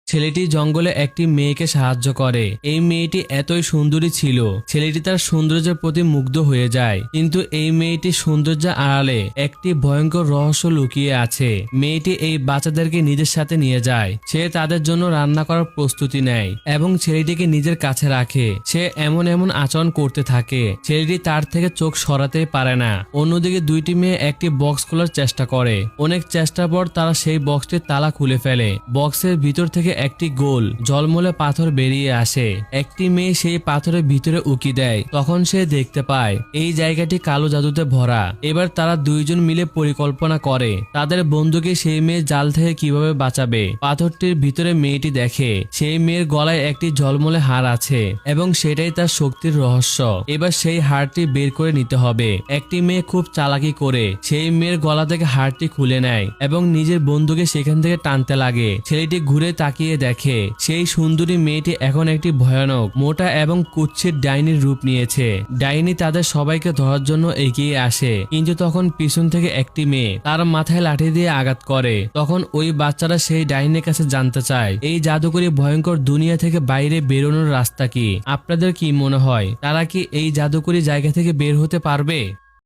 ছেলেটি জঙ্গলে একটি মেয়েকে সাহায্য করে। এই মেয়েটি এতই সুন্দরী ছিল, ছেলেটি তার সৌন্দর্যের প্রতি মুগ্ধ হয়ে যায়। কিন্তু এই মেয়েটির সৌন্দর্যের আড়ালে একটি ভয়ঙ্কর রহস্য লুকিয়ে আছে। মেয়েটি এই বাচ্চাদেরকে নিজের সাথে নিয়ে যায়। সে তাদের জন্য রান্না করার প্রস্তুতি নেয় এবং ছেলেটিকে নিজের কাছে রাখে। সে এমন এমন আচরণ করতে থাকে, ছেলেটি তার থেকে চোখ সরাতেই পারে না। অন্যদিকে দুইটি মেয়ে একটি বক্স খোলার চেষ্টা করে। অনেক চেষ্টার পর তারা সেই বক্সটির তালা খুলে ফেলে। বক্সের ভিতর থেকে একটি গোল ঝলমলে পাথর বেরিয়ে আসে। একটি মেয়ে সেই পাথরের ভিতরে উকি দেয়। তখন সে দেখতে পায় এই জায়গাটি কালো জাদুতে ভরা। এবার তারা দুইজন মিলে পরিকল্পনা করে তাদের বন্ধুকে সেই মেয়ে জাল থেকে কিভাবে বাঁচাবে। পাথরটির ভিতরে মেয়েটি দেখে সেই মেয়ের গলায় একটি ঝলমলে হার আছে এবং সেটাই তার শক্তির রহস্য। এবার সেই হারটি বের করে নিতে হবে। একটি মেয়ে খুব চালাকি করে সেই মেয়ের গলা থেকে হারটি খুলে নেয় এবং নিজের বন্ধুকে সেখান থেকে টানতে লাগে। ছেলেটি ঘুরে তাকিয়ে দেখে সেই সুন্দরী মেয়েটি এখন একটি ভয়ানক মোটা এবং কুৎসিত ডাইনির রূপ নিয়েছে। ডাইনি তাদের সবাইকে ধরার জন্য এগিয়ে আসে, কিন্তু তখন পিছন থেকে একটি মেয়ে তার মাথায় লাঠি দিয়ে আঘাত করে। তখন ওই বাচ্চারা সেই ডাইনির কাছে জানতে চায় এই জাদুকরী ভয়ঙ্কর দুনিয়া থেকে বাইরে বেরোনোর রাস্তা কি। আপনাদের কি মনে হয়, তারা কি এই জাদুকরী জায়গা থেকে বের হতে পারবে?